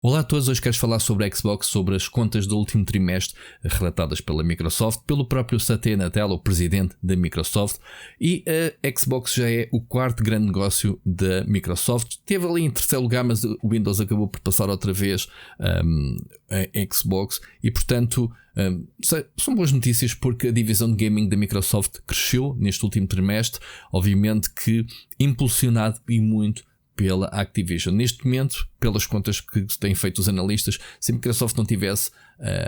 Olá a todos, hoje quero falar sobre a Xbox, sobre as contas do último trimestre relatadas pela Microsoft, pelo próprio Satya Nadella, o presidente da Microsoft, e a Xbox já é o quarto grande negócio da Microsoft. Teve ali em terceiro lugar, mas o Windows acabou por passar outra vez a Xbox e, portanto, são boas notícias porque a divisão de gaming da Microsoft cresceu neste último trimestre, obviamente que impulsionado e muito pela Activision. Neste momento, pelas contas que têm feito os analistas, se a Microsoft não tivesse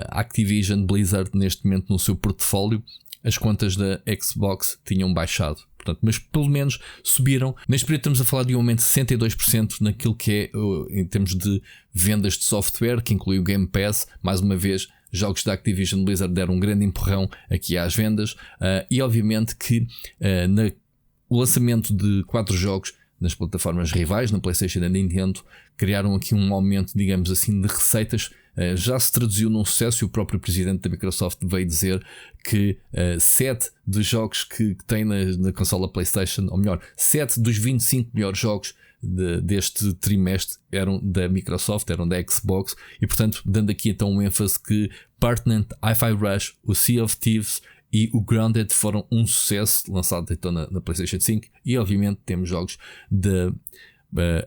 Activision Blizzard neste momento no seu portfólio, as contas da Xbox tinham baixado. Portanto, mas pelo menos subiram. Neste período estamos a falar de um aumento de 62% naquilo que é em termos de vendas de software, que inclui o Game Pass. Mais uma vez, jogos da Activision Blizzard deram um grande empurrão aqui às vendas. E obviamente que o lançamento de 4 jogos nas plataformas rivais, na PlayStation e na Nintendo, criaram aqui um aumento, digamos assim, de receitas. Já se traduziu num sucesso e o próprio presidente da Microsoft veio dizer que 7 dos jogos que tem na consola PlayStation, ou melhor, 7 dos 25 melhores jogos deste trimestre eram da Microsoft, eram da Xbox, e portanto dando aqui então um ênfase que Partnant, Hi-Fi Rush, o Sea of Thieves e o Grounded foram um sucesso, lançado então na PlayStation 5. E obviamente temos jogos da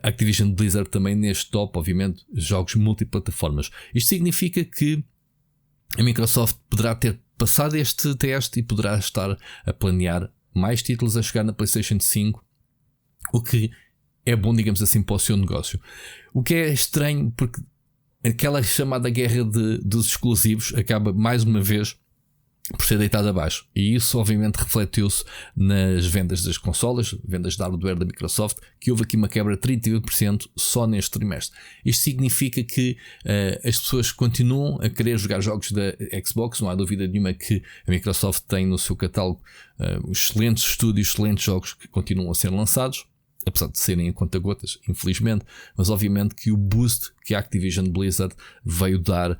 Activision Blizzard também neste top, obviamente jogos multiplataformas. Isto significa que a Microsoft poderá ter passado este teste e poderá estar a planear mais títulos a chegar na PlayStation 5, o que é bom, digamos assim, para o seu negócio. O que é estranho, porque aquela chamada guerra dos exclusivos acaba mais uma vez por ser deitado abaixo, e isso obviamente refletiu-se nas vendas das consolas, vendas de hardware da Microsoft, que houve aqui uma quebra de 38% só neste trimestre. Isto significa que as pessoas continuam a querer jogar jogos da Xbox. Não há dúvida nenhuma que a Microsoft tem no seu catálogo excelentes estúdios, excelentes jogos que continuam a ser lançados, apesar de serem a conta-gotas, infelizmente, mas obviamente que o boost que a Activision Blizzard veio dar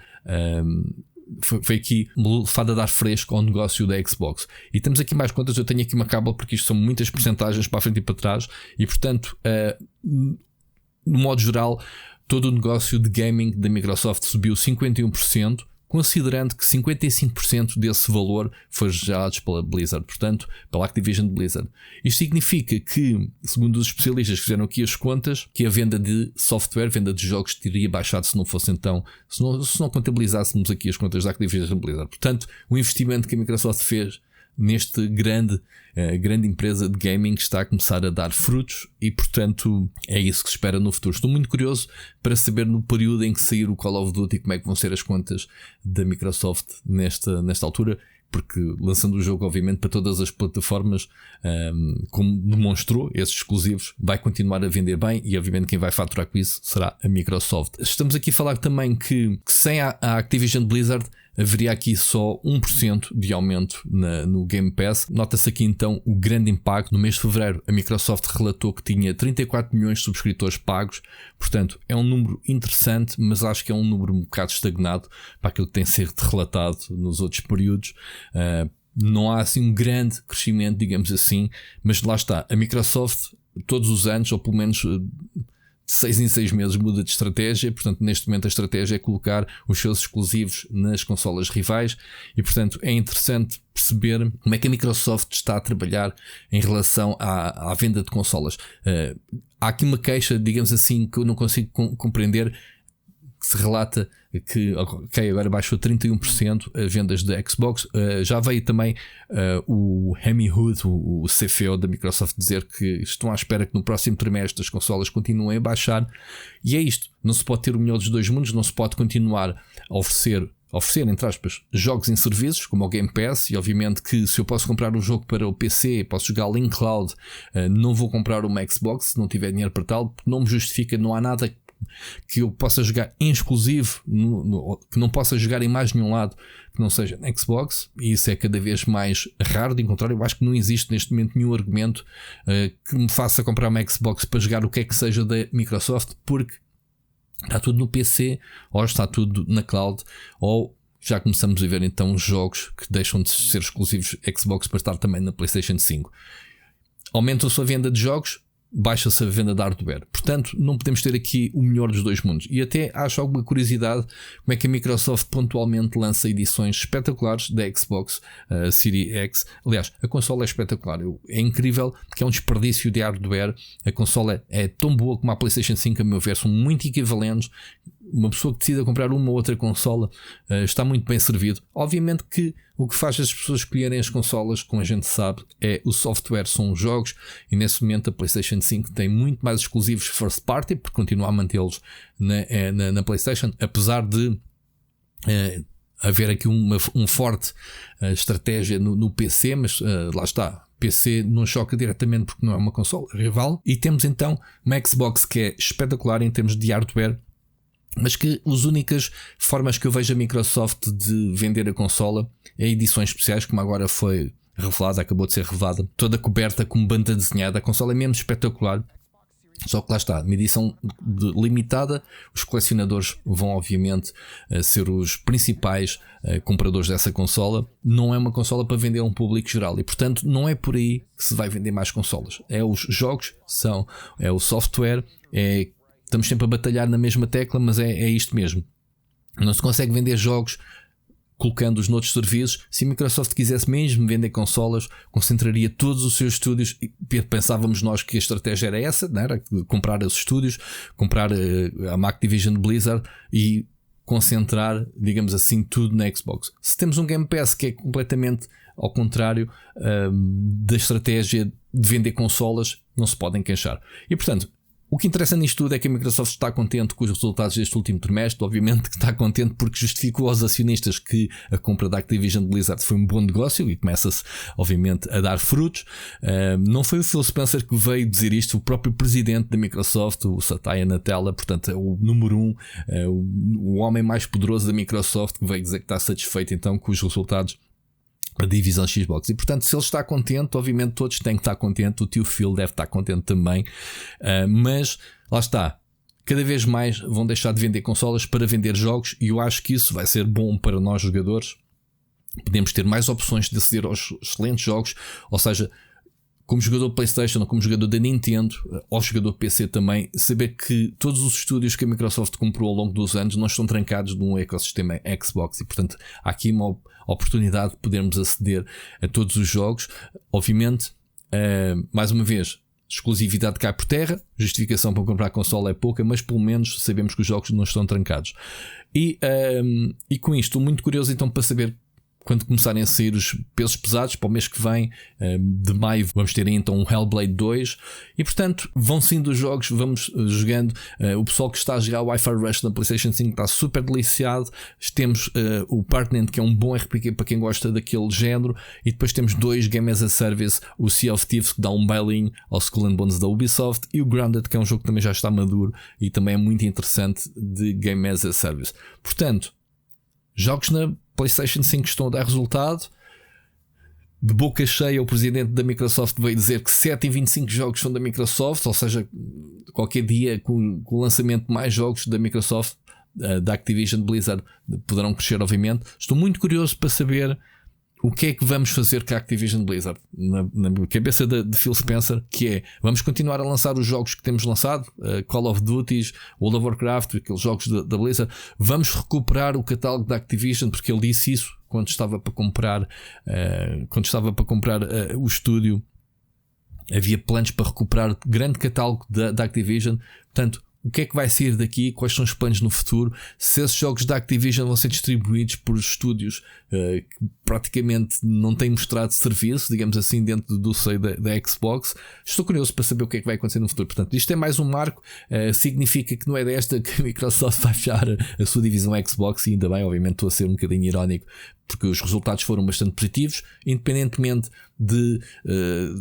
foi aqui levado a dar fresco ao negócio da Xbox. E temos aqui mais contas. Eu tenho aqui uma cábula porque isto são muitas percentagens para a frente e para trás, e portanto no modo geral todo o negócio de gaming da Microsoft subiu 51%, considerando que 55% desse valor foi gerados pela Blizzard, portanto pela Activision Blizzard. Isto significa que, segundo os especialistas que fizeram aqui as contas, que a venda de software, venda de jogos, teria baixado se não fosse então, se não contabilizássemos aqui as contas da Activision Blizzard. Portanto, o investimento que a Microsoft fez neste grande empresa de gaming está a começar a dar frutos, e portanto é isso que se espera no futuro. Estou muito curioso para saber no período em que sair o Call of Duty como é que vão ser as contas da Microsoft nesta altura, porque lançando o jogo obviamente para todas as plataformas, como demonstrou esses exclusivos, vai continuar a vender bem, e obviamente quem vai faturar com isso será a Microsoft. Estamos aqui a falar também que sem a Activision Blizzard haveria aqui só 1% de aumento no Game Pass. Nota-se aqui então o grande impacto. No mês de fevereiro a Microsoft relatou que tinha 34 milhões de subscritores pagos, portanto é um número interessante, mas acho que é um número um bocado estagnado para aquilo que tem sido relatado nos outros períodos. Não há assim um grande crescimento, digamos assim, mas lá está, a Microsoft todos os anos, ou pelo menos de 6 em 6 meses, muda de estratégia. Portanto, neste momento a estratégia é colocar os seus exclusivos nas consolas rivais, e portanto é interessante perceber como é que a Microsoft está a trabalhar em relação à venda de consolas. Há aqui uma queixa, digamos assim, que eu não consigo compreender, que se relata que agora baixou 31% as vendas da Xbox. Já veio também o Amy Hood, o CFO da Microsoft, dizer que estão à espera que no próximo trimestre as consolas continuem a baixar. E é isto, não se pode ter o melhor dos dois mundos. Não se pode continuar a oferecer, entre aspas, jogos em serviços como o Game Pass, e obviamente que se eu posso comprar um jogo para o PC, posso jogar Link Cloud, não vou comprar uma Xbox se não tiver dinheiro para tal, porque não me justifica. Não há nada que eu possa jogar em exclusivo, que não possa jogar em mais nenhum lado que não seja na Xbox, e isso é cada vez mais raro de encontrar. Eu acho que não existe neste momento nenhum argumento que me faça comprar uma Xbox para jogar o que é que seja da Microsoft, porque está tudo no PC, ou está tudo na cloud, ou já começamos a ver então jogos que deixam de ser exclusivos Xbox para estar também na PlayStation 5. Aumenta a sua venda de jogos, baixa-se a venda de hardware. Portanto, não podemos ter aqui o melhor dos dois mundos. E até acho alguma curiosidade como é que a Microsoft pontualmente lança edições espetaculares da Xbox Series X. Aliás, a consola é espetacular. É incrível porque é um desperdício de hardware. A consola é tão boa como a PlayStation 5, a meu ver, são muito equivalentes. Uma pessoa que decida comprar uma ou outra consola está muito bem servido. Obviamente que o que faz as pessoas escolherem as consolas, como a gente sabe, é o software, são os jogos, e nesse momento a PlayStation 5 tem muito mais exclusivos first party, porque continua a mantê-los na PlayStation, apesar de haver aqui uma forte estratégia no PC, mas lá está. PC não choca diretamente porque não é uma consola rival. E temos então uma Xbox que é espetacular em termos de hardware, mas que as únicas formas que eu vejo a Microsoft de vender a consola é edições especiais, como agora foi revelada, acabou de ser revelada, toda coberta com banda desenhada. A consola é mesmo espetacular, só que lá está, uma edição limitada. Os colecionadores vão obviamente ser os principais compradores dessa consola. Não é uma consola para vender a um público geral, e portanto não é por aí que se vai vender mais consolas. É os jogos, é o software, estamos sempre a batalhar na mesma tecla, mas é isto mesmo. Não se consegue vender jogos colocando-os noutros serviços. Se a Microsoft quisesse mesmo vender consolas, concentraria todos os seus estúdios. E pensávamos nós que a estratégia era essa, não era? Comprar os estúdios, comprar a Activision Blizzard e concentrar, digamos assim, tudo na Xbox. Se temos um Game Pass que é completamente ao contrário da estratégia de vender consolas, não se podem queixar. E portanto, o que interessa nisto tudo é que a Microsoft está contente com os resultados deste último trimestre. Obviamente que está contente porque justificou aos acionistas que a compra da Activision Blizzard foi um bom negócio e começa-se obviamente a dar frutos. Não foi o Phil Spencer que veio dizer isto, o próprio presidente da Microsoft, o Satya Nadella, portanto é o número 1, o homem mais poderoso da Microsoft, que veio dizer que está satisfeito então com os resultados a divisão Xbox. E portanto, se ele está contente, obviamente todos têm que estar contentes. O tio Phil deve estar contente também, mas lá está, cada vez mais vão deixar de vender consolas para vender jogos, e eu acho que isso vai ser bom para nós jogadores. Podemos ter mais opções de aceder aos excelentes jogos, ou seja, como jogador PlayStation ou como jogador da Nintendo, ou jogador PC também, saber que todos os estúdios que a Microsoft comprou ao longo dos anos não estão trancados num ecossistema Xbox, e portanto há aqui uma oportunidade de podermos aceder a todos os jogos. Obviamente, mais uma vez, exclusividade cai por terra, justificação para comprar a consola é pouca, mas pelo menos sabemos que os jogos não estão trancados. E com isto estou muito curioso então para saber quando começarem a sair os pesos pesados para o mês que vem, de maio, vamos ter aí então um Hellblade 2. E portanto, vão saindo os jogos, vamos jogando. O pessoal que está a jogar o Wi-Fi Rush na PlayStation 5 está super deliciado. Temos o Partner, que é um bom RPG para quem gosta daquele género. E depois temos 2 Game as a Service: o Sea of Thieves, que dá um bailinho ao Skull and Bones da Ubisoft, e o Grounded, que é um jogo que também já está maduro e também é muito interessante de Game as a Service. Portanto, jogos na PlayStation 5 estão a dar resultado. De boca cheia, o presidente da Microsoft veio dizer que 7 em 25 jogos são da Microsoft, ou seja, qualquer dia com o lançamento de mais jogos da Microsoft, da Activision Blizzard, poderão crescer obviamente. Estou muito curioso para saber o que é que vamos fazer com a Activision Blizzard na cabeça de Phil Spencer, que é: vamos continuar a lançar os jogos que temos lançado, Call of Duty, World of Warcraft, aqueles jogos da Blizzard. Vamos recuperar o catálogo da Activision, porque ele disse isso quando estava para comprar o estúdio. Havia planos para recuperar grande catálogo da Activision. Portanto, o que é que vai sair daqui? Quais são os planos no futuro? Se esses jogos da Activision vão ser distribuídos por estúdios que praticamente não têm mostrado serviço, digamos assim, dentro do seio da Xbox. Estou curioso para saber o que é que vai acontecer no futuro. Portanto, isto é mais um marco. Significa que não é desta que a Microsoft vai fechar a sua divisão Xbox, e ainda bem. Obviamente estou a ser um bocadinho irónico, porque os resultados foram bastante positivos, independentemente de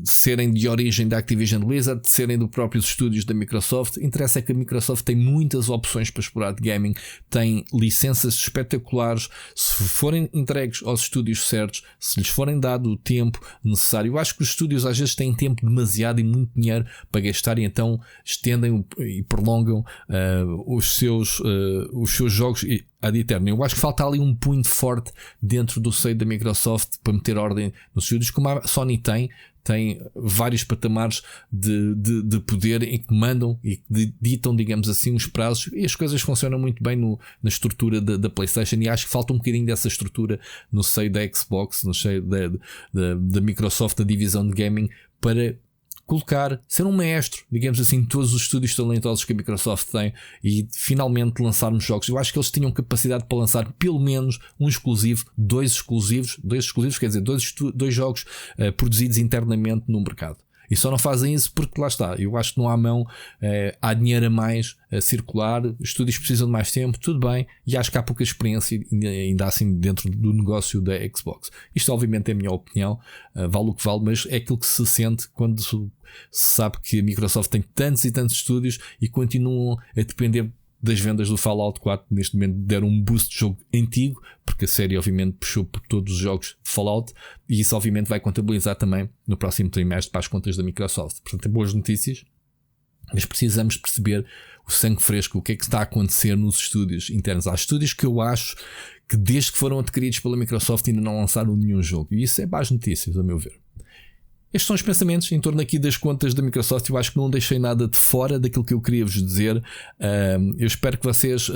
serem de origem da Activision Blizzard, de serem do próprios estúdios da Microsoft. Interessa é que a Microsoft tem muitas opções para explorar de gaming, tem licenças espetaculares. Se forem entregues aos estúdios certos, se lhes forem dado o tempo necessário, eu acho que os estúdios às vezes têm tempo demasiado e muito dinheiro para gastar, e então estendem e prolongam os seus jogos ad eterno. Eu acho que falta ali um punho forte dentro do seio da Microsoft para meter ordem nos estúdios, como a Sony tem têm vários patamares de poder em que mandam e que ditam, digamos assim, os prazos, e as coisas funcionam muito bem na estrutura da PlayStation, e acho que falta um bocadinho dessa estrutura no seio da Xbox, no seio da Microsoft, da divisão de gaming, para colocar, ser um maestro, digamos assim, todos os estúdios talentosos que a Microsoft tem e finalmente lançarmos jogos. Eu acho que eles tinham capacidade para lançar pelo menos um exclusivo, dois exclusivos, quer dizer, dois jogos produzidos internamente no mercado. E só não fazem isso porque lá está, eu acho que não há mão, há dinheiro a mais a circular, os estúdios precisam de mais tempo, tudo bem, e acho que há pouca experiência ainda assim dentro do negócio da Xbox. Isto obviamente é a minha opinião, vale o que vale, mas é aquilo que se sente quando se sabe que a Microsoft tem tantos e tantos estúdios e continuam a depender das vendas do Fallout 4. Neste momento deram um boost de jogo antigo, porque a série obviamente puxou por todos os jogos de Fallout, e isso obviamente vai contabilizar também no próximo trimestre para as contas da Microsoft. Portanto, é boas notícias, mas precisamos perceber o sangue fresco, o que é que está a acontecer nos estúdios internos. Há estúdios que eu acho que desde que foram adquiridos pela Microsoft ainda não lançaram nenhum jogo, e isso é más notícias, a meu ver. Estes são os pensamentos em torno aqui das contas da Microsoft. Eu acho que não deixei nada de fora daquilo que eu queria vos dizer. Eu espero que vocês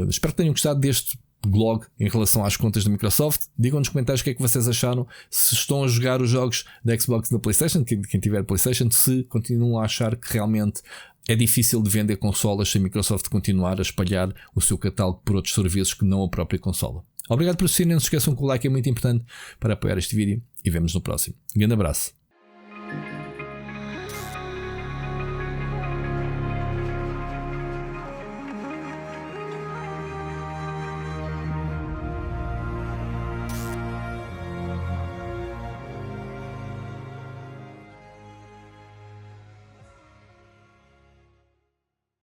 espero que tenham gostado deste blog em relação às contas da Microsoft. Digam nos comentários o que é que vocês acharam, se estão a jogar os jogos da Xbox e da PlayStation, quem tiver PlayStation, se continuam a achar que realmente é difícil de vender consolas se a Microsoft continuar a espalhar o seu catálogo por outros serviços que não a própria consola. Obrigado por assistirem, não se esqueçam que o like é muito importante para apoiar este vídeo e vemos no próximo. Um grande abraço.